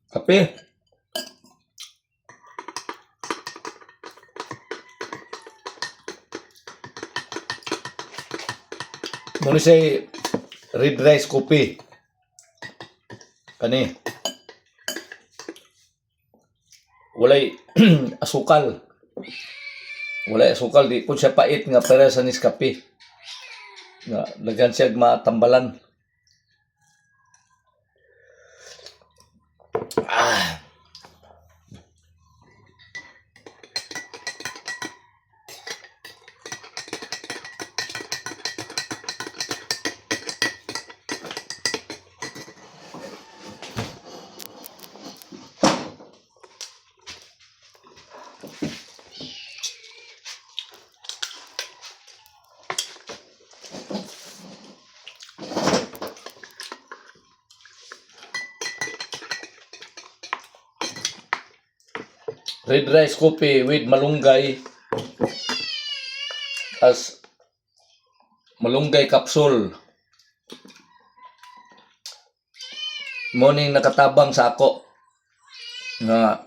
Kape. Muna say red rice coffee. Kani. Walay asukal. Walay asukal, di po siya pait nga para sa Nescafe. Nga lagyan siya matambalan. Red rice coffee with malunggay as malunggay capsule. Morning nakatabang sa ako nga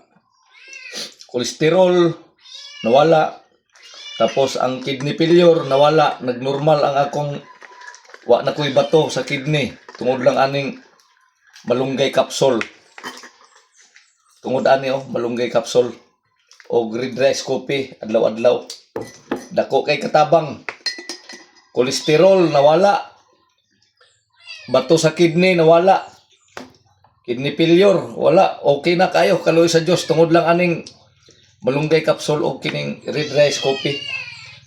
kolesterol nawala, tapos ang kidney failure nawala, nagnormal ang akong wa na ko'y bato sa kidney tungod lang aning malunggay capsule. Tungod ani malunggay capsule o red rice coffee adlaw-adlaw. Dako kay katabang. Kolesterol nawala. Bato sa kidney nawala. Kidney failure wala. Okay na kayo kaloy sa Dios tungod lang aning malunggay capsule o kining red rice coffee.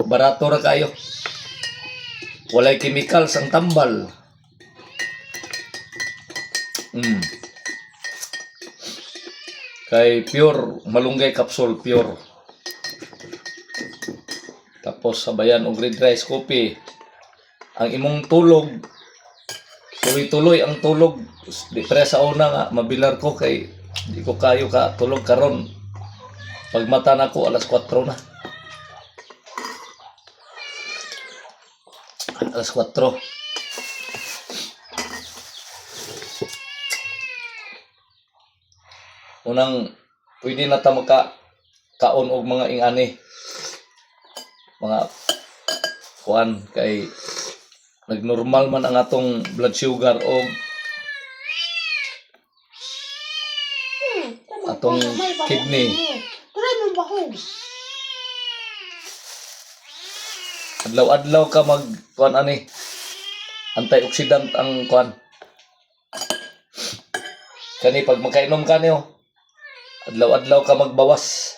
Barato ra kayo. Walay chemicals ang tambal. Kay pure malunggay capsule, pure. Tapos sabayan og red rice coffee. Ang imong tulog tuloy-tuloy ang tulog. Di pre sa una nga mabilar ko kay di ko kayo ka tulog karon. Pag mata na ko alas 4 na. Alas 4. Unang pwede na ta kaon og mga ingani. Mga kuan kay nagnormal man ang atong blood sugar o atong kidney. Adlaw-adlaw ka mag kuan ani antioxidant ang kuan. Kani pag makainom ka niyo adlaw-adlaw ka magbawas